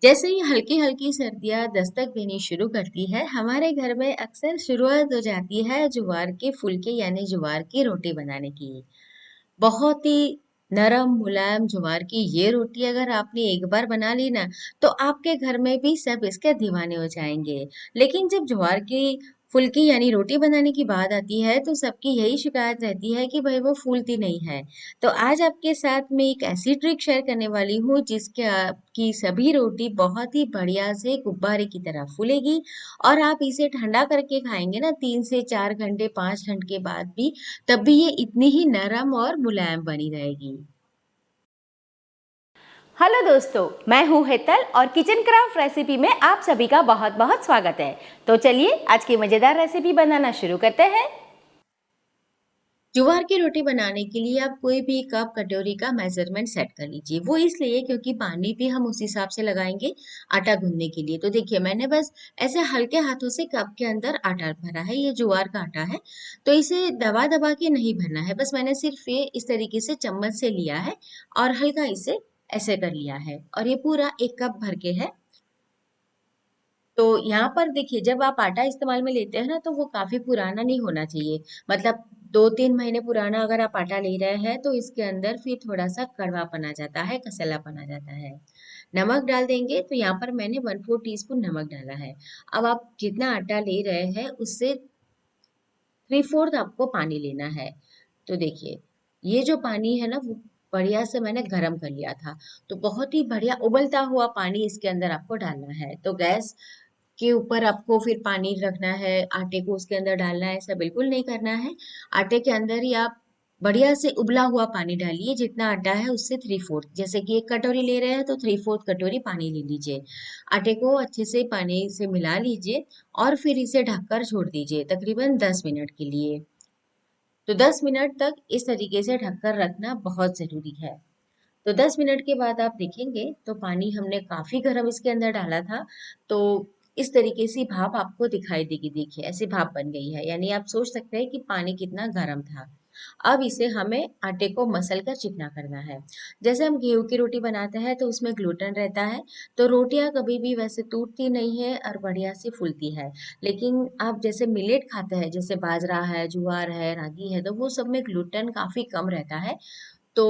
जैसे ही हल्की हल्की सर्दियाँ दस्तक देनी शुरू करती है, हमारे घर में अक्सर शुरुआत हो जाती है ज्वार के फुलके यानी ज्वार की रोटी बनाने की। बहुत ही नरम मुलायम ज्वार की ये रोटी अगर आपने एक बार बना ली ना, तो आपके घर में भी सब इसके दीवाने हो जाएंगे। लेकिन जब ज्वार की फुल्की यानी रोटी बनाने की बात आती है, तो सबकी यही शिकायत रहती है कि भाई वो फूलती नहीं है। तो आज आपके साथ में एक ऐसी ट्रिक शेयर करने वाली हूँ जिसके आपकी सभी रोटी बहुत ही बढ़िया से गुब्बारे की तरह फूलेगी। और आप इसे ठंडा करके खाएंगे ना 3 से 4 घंटे 5 घंटे के बाद भी, तब भी ये इतनी ही नरम और मुलायम बनी रहेगी। हेलो दोस्तों, मैं हूँ हेतल और किचन क्राफ्ट रेसिपी में आप सभी का बहुत बहुत स्वागत है। तो चलिए आज की मज़ेदार रेसिपी बनाना शुरू करते हैं। ज्वार की रोटी बनाने के लिए आप कोई भी कप कटोरी का मेजरमेंट सेट कर लीजिए। वो इसलिए क्योंकि पानी भी हम उस हिसाब से लगाएंगे आटा गूंदने के लिए। तो देखिए, मैंने बस ऐसे हल्के हाथों से कप के अंदर आटा भरा है। ये ज्वार का आटा है, तो इसे दबा दबा के नहीं भरना है। बस मैंने सिर्फ ये इस तरीके से चम्मच से लिया है और हल्का इसे ऐसे कर लिया है, और ये पूरा एक कप भर के है। तो यहाँ पर देखिए, जब आप आटा इस्तेमाल में लेते हैं ना, तो वो काफी पुराना नहीं होना चाहिए। मतलब 2-3 महीने पुराना अगर आप आटा ले रहे हैं, तो इसके अंदर फिर थोड़ा सा कड़वापन आ जाता है, कसलापन आ जाता है। नमक डाल देंगे, तो यहाँ पर मैंने 1/4 टीस्पून नमक डाला है। अब आप जितना आटा ले रहे हैं उससे 3/4 आपको पानी लेना है। तो देखिए, ये जो पानी है ना, वो बढ़िया से मैंने गरम कर लिया था। तो बहुत ही बढ़िया उबलता हुआ पानी इसके अंदर आपको डालना है। तो गैस के ऊपर आपको फिर पानी रखना है, आटे को उसके अंदर डालना है, ऐसा बिल्कुल नहीं करना है। आटे के अंदर ही आप बढ़िया से उबला हुआ पानी डालिए। जितना आटा है उससे 3/4, जैसे कि एक कटोरी ले रहे हैं तो 3/4 कटोरी पानी ले लीजिए। आटे को अच्छे से पानी से मिला लीजिए और फिर इसे ढककर छोड़ दीजिए तकरीबन 10 मिनट के लिए। तो 10 मिनट तक इस तरीके से ढककर रखना बहुत जरूरी है। तो 10 मिनट के बाद आप देखेंगे तो पानी हमने काफी गर्म इसके अंदर डाला था। तो इस तरीके से भाप आपको दिखाई देगी। देखिए, ऐसी भाप बन गई है, यानी आप सोच सकते हैं कि पानी कितना गर्म था। अब इसे हमें आटे को मसल कर चिकना करना है। जैसे हम गेहूं की रोटी बनाते हैं तो उसमें ग्लूटेन रहता है, तो रोटियां कभी भी वैसे टूटती नहीं है और बढ़िया से फूलती है। लेकिन आप जैसे मिलेट खाते हैं, जैसे बाजरा है, ज्वार है, रागी है, तो वो सब में ग्लूटेन काफी कम रहता है। तो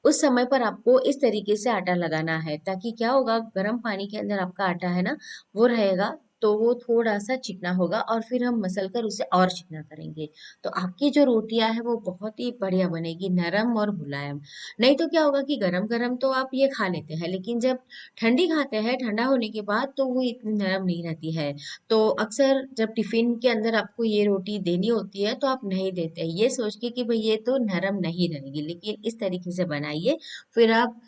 उस समय पर आपको इस तरीके से आटा लगाना है, ताकि क्या होगा, गर्म पानी के अंदर आपका आटा है ना, वो रहेगा, तो वो थोड़ा सा चिकना होगा और फिर हम मसल कर उसे और चिकना करेंगे। तो आपकी जो रोटियां है वो बहुत ही बढ़िया बनेगी, नरम और मुलायम। नहीं तो क्या होगा कि गरम गरम तो आप ये खा लेते हैं, लेकिन जब ठंडी खाते हैं, ठंडा होने के बाद, तो वो इतनी नरम नहीं रहती है। तो अक्सर जब टिफिन के अंदर आपको ये रोटी देनी होती है, तो आप नहीं देते, ये सोच के कि भाई ये तो नरम नहीं रहेगी। लेकिन इस तरीके से बनाइए, फिर आप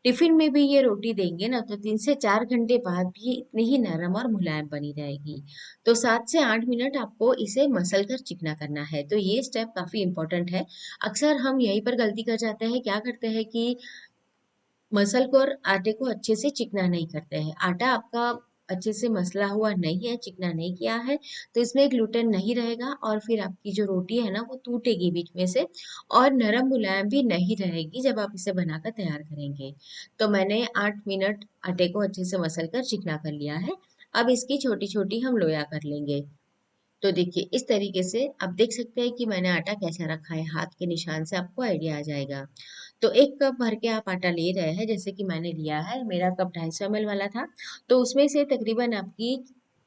टिफिन में भी ये रोटी देंगे ना, तो 3 से 4 घंटे बाद भी ये इतनी ही नरम और मुलायम बनी रहेगी। तो 7 से 8 मिनट आपको इसे मसल कर चिकना करना है। तो ये स्टेप काफी इंपॉर्टेंट है। अक्सर हम यहीं पर गलती कर जाते हैं, क्या करते हैं कि मसल को और आटे को अच्छे से चिकना नहीं करते हैं। आटा आपका अच्छे से मसला हुआ नहीं है, चिकना नहीं किया है, तो इसमें ग्लूटेन नहीं रहेगा और फिर आपकी जो रोटी है ना, वो टूटेगी बीच में से और नरम मुलायम भी नहीं रहेगी जब आप इसे बनाकर तैयार करेंगे। तो मैंने 8 मिनट आटे को अच्छे से मसल कर चिकना कर लिया है। अब इसकी छोटी छोटी हम लोया कर लेंगे। तो देखिए, इस तरीके से आप देख सकते हैं कि मैंने आटा कैसा रखा है। हाथ के निशान से आपको आइडिया आ जाएगा। तो एक कप भर के आप आटा ले रहे हैं, जैसे कि मैंने लिया है, मेरा कप 250 ml वाला था। तो उसमें से तकरीबन आपकी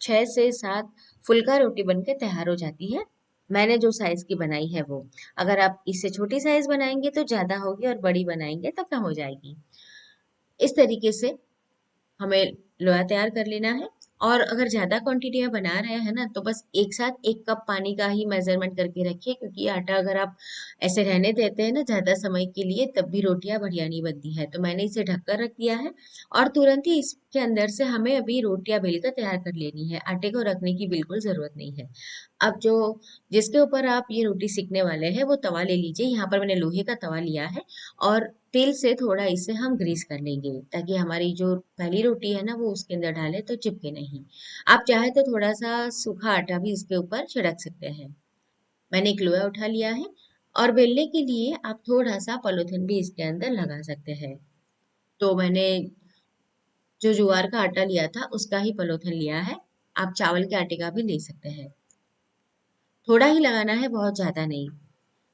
6 से 7 फुल्का रोटी बनके तैयार हो जाती है। मैंने जो साइज की बनाई है वो, अगर आप इससे छोटी साइज बनाएंगे तो ज्यादा होगी और बड़ी बनाएंगे तो कम हो जाएगी। इस तरीके से हमें लोया तैयार कर लेना है। और अगर ज्यादा क्वांटिटी में बना रहे हैं ना, तो बस एक साथ 1 कप पानी का ही मेजरमेंट करके रखिए, क्योंकि आटा अगर आप ऐसे रहने देते हैं ना ज्यादा समय के लिए, तब भी रोटियां बढ़िया नहीं बनती है। तो मैंने इसे ढककर रख दिया है और तुरंत ही इसके अंदर से हमें अभी रोटियां बेलकर तैयार कर लेनी है। आटे को रखने की बिल्कुल जरूरत नहीं है। अब जो जिसके ऊपर आप ये रोटी सेकने वाले हैं, वो तवा ले लीजिए। यहाँ पर मैंने लोहे का तवा लिया है और तेल से थोड़ा इसे हम ग्रीस कर लेंगे, ताकि हमारी जो पहली रोटी है ना, वो उसके अंदर डाले तो चिपके नहीं। आप चाहे तो थोड़ा सा सूखा आटा भी इसके ऊपर छिड़क सकते हैं। मैंने एक लोया उठा लिया है और बेलने के लिए आप थोड़ा सा पॉलीथिन भी इसके अंदर लगा सकते हैं। तो मैंने जो ज्वार का आटा लिया था उसका ही पलोथन लिया है। आप चावल के आटे का भी ले सकते हैं। थोड़ा ही लगाना है, बहुत ज्यादा नहीं,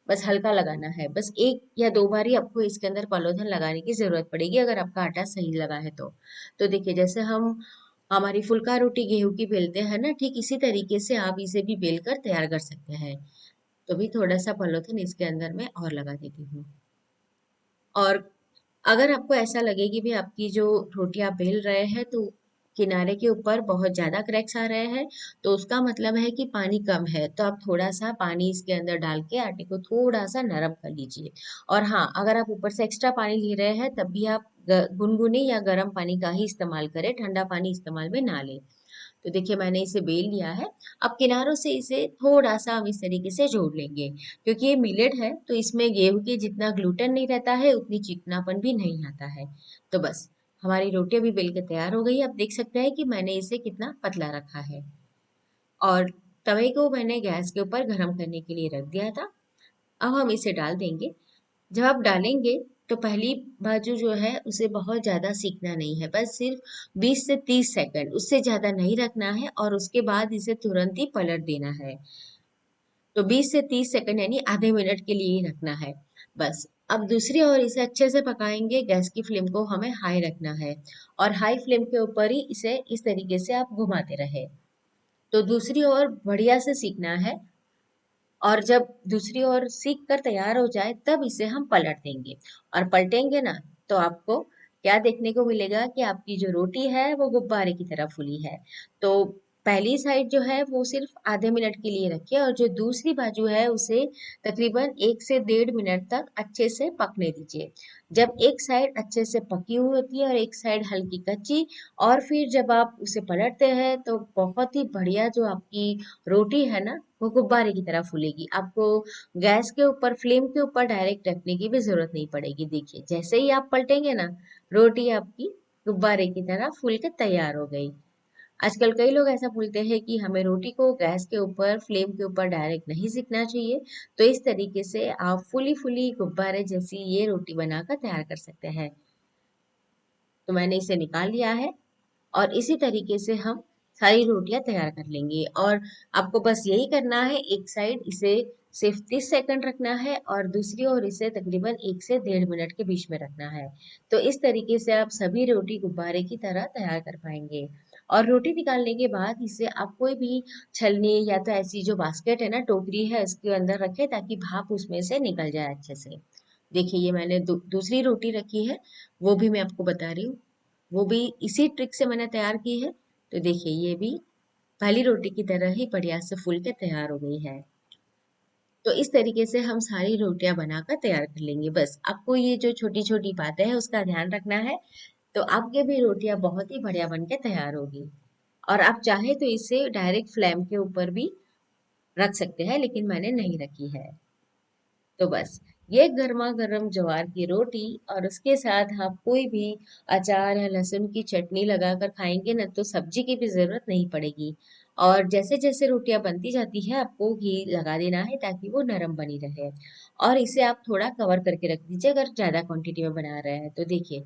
बस हल्का लगाना है। बस एक या दो बार ही आपको इसके अंदर पॉलीथिन लगाने की जरूरत पड़ेगी अगर आपका आटा सही लगा है तो देखिए, जैसे हम हमारी फुल्का रोटी गेहूं की बेलते हैं ना, ठीक इसी तरीके से आप इसे भी बेल कर तैयार कर सकते हैं। तो भी थोड़ा सा पॉलीथिन इसके अंदर मैं और लगा देती हूँ। और अगर आपको ऐसा लगे कि भी आपकी जो रोटी आप बेल रहे हैं तो किनारे के ऊपर बहुत ज्यादा क्रैक्स आ रहे हैं, तो उसका मतलब है कि पानी कम है। तो आप थोड़ा सा पानी इसके अंदर डाल के आटे को थोड़ा सा नरम कर लीजिए। और हाँ, अगर आप ऊपर से एक्स्ट्रा पानी ले रहे हैं तब भी आप गुनगुने या गर्म पानी का ही इस्तेमाल करें, ठंडा पानी इस्तेमाल में ना लें। तो देखिए, मैंने इसे बेल लिया है। अब किनारों से इसे थोड़ा सा हम इस तरीके से जोड़ लेंगे, क्योंकि ये मिलेट है तो इसमें गेहूं के जितना ग्लूटेन नहीं रहता है उतनी चिकनापन भी नहीं आता है। तो बस, हमारी रोटी अभी बेल के तैयार हो गई है। आप देख सकते हैं कि मैंने इसे कितना पतला रखा है। और तवे को मैंने गैस के ऊपर गर्म करने के लिए रख दिया था। अब हम इसे डाल देंगे। जब आप डालेंगे तो पहली बाजू जो है उसे बहुत ज्यादा सीखना नहीं है, बस सिर्फ 20 से 30 सेकंड, उससे ज्यादा नहीं रखना है। और उसके बाद इसे तुरंत ही पलट देना है। तो 20 से 30 सेकंड यानी आधे मिनट के लिए ही रखना है बस। अब दूसरी ओर इसे अच्छे से पकाएंगे। गैस की फ्लेम को हमें हाई रखना है और हाई फ्लेम के ऊपर ही इसे इस तरीके से आप घुमाते रहे। तो दूसरी ओर बढ़िया से सीखना है। और जब दूसरी ओर सीख कर तैयार हो जाए तब इसे हम पलट देंगे। और पलटेंगे ना, तो आपको क्या देखने को मिलेगा कि आपकी जो रोटी है वो गुब्बारे की तरह फूली है। तो पहली साइड जो है वो सिर्फ आधे मिनट के लिए रखिए और जो दूसरी बाजू है उसे तकरीबन 1 से 1.5 मिनट तक अच्छे से पकने दीजिए। जब एक साइड अच्छे से पकी हुई होती है और एक साइड हल्की कच्ची, और फिर जब आप उसे पलटते हैं तो बहुत ही बढ़िया जो आपकी रोटी है ना, वो गुब्बारे की तरह फूलेगी। आपको गैस के ऊपर, फ्लेम के ऊपर डायरेक्ट रखने की भी जरूरत नहीं पड़ेगी। देखिए, जैसे ही आप पलटेंगे ना, रोटी आपकी गुब्बारे की तरह फूल के तैयार हो गई। आजकल कई लोग ऐसा बोलते हैं कि हमें रोटी को गैस के ऊपर, फ्लेम के ऊपर डायरेक्ट नहीं सेकना चाहिए। तो इस तरीके से आप फूली फूली गुब्बारे जैसी ये रोटी बनाकर तैयार कर सकते हैं। तो मैंने इसे निकाल लिया है और इसी तरीके से हम सारी रोटियां तैयार कर लेंगे। और आपको बस यही करना है, एक साइड इसे सिर्फ 30 सेकंड रखना है और दूसरी ओर इसे तकरीबन 1 से 1.5 मिनट के बीच में रखना है। तो इस तरीके से आप सभी रोटी गुब्बारे की तरह तैयार कर पाएंगे। और रोटी निकालने के बाद इसे आप कोई भी छलनी या तो ऐसी जो बास्केट है ना, टोकरी है, उसके अंदर रखें ताकि भाप उसमें से निकल जाए अच्छे से। देखिए, ये मैंने दूसरी रोटी रखी है, वो भी मैं आपको बता रही हूँ। वो भी इसी ट्रिक से मैंने तैयार की है। तो देखिए, ये भी पहली रोटी की तरह ही बढ़िया से फूल के तैयार हो गई है। तो इस तरीके से हम सारी रोटियां बनाकर तैयार कर लेंगे। बस आपको ये जो छोटी छोटी बातें हैं उसका ध्यान रखना है, तो आपके भी रोटियां बहुत ही बढ़िया बन के तैयार होगी। और आप चाहे तो इसे डायरेक्ट फ्लेम के ऊपर भी रख सकते हैं, लेकिन मैंने नहीं रखी है। तो बस, ये गर्मा गर्म ज्वार की रोटी और उसके साथ आप कोई भी अचार या लहसुन की चटनी लगाकर खाएंगे ना, तो सब्जी की भी जरूरत नहीं पड़ेगी। और जैसे जैसे रोटियां बनती जाती है आपको घी लगा देना है ताकि वो नरम बनी रहे। और इसे आप थोड़ा कवर करके रख दीजिए अगर ज्यादा क्वांटिटी में बना रहे हैं तो। देखिए,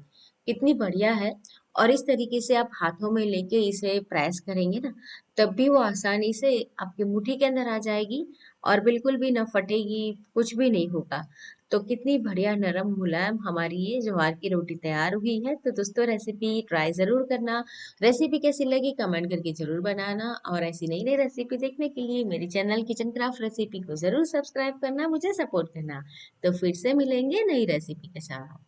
कितनी बढ़िया है। और इस तरीके से आप हाथों में लेके इसे प्रेस करेंगे ना, तब भी वो आसानी से आपकी मुट्ठी के अंदर आ जाएगी और बिल्कुल भी ना फटेगी, कुछ भी नहीं होगा। तो कितनी बढ़िया नरम मुलायम हमारी ये ज्वार की रोटी तैयार हुई है। तो दोस्तों, रेसिपी ट्राई जरूर करना। रेसिपी कैसी लगी कमेंट करके जरूर बनाना, और ऐसी नई नई रेसिपी देखने के लिए मेरे चैनल किचन क्राफ्ट रेसिपी को जरूर सब्सक्राइब करना, मुझे सपोर्ट करना। तो फिर से मिलेंगे नई रेसिपी के साथ।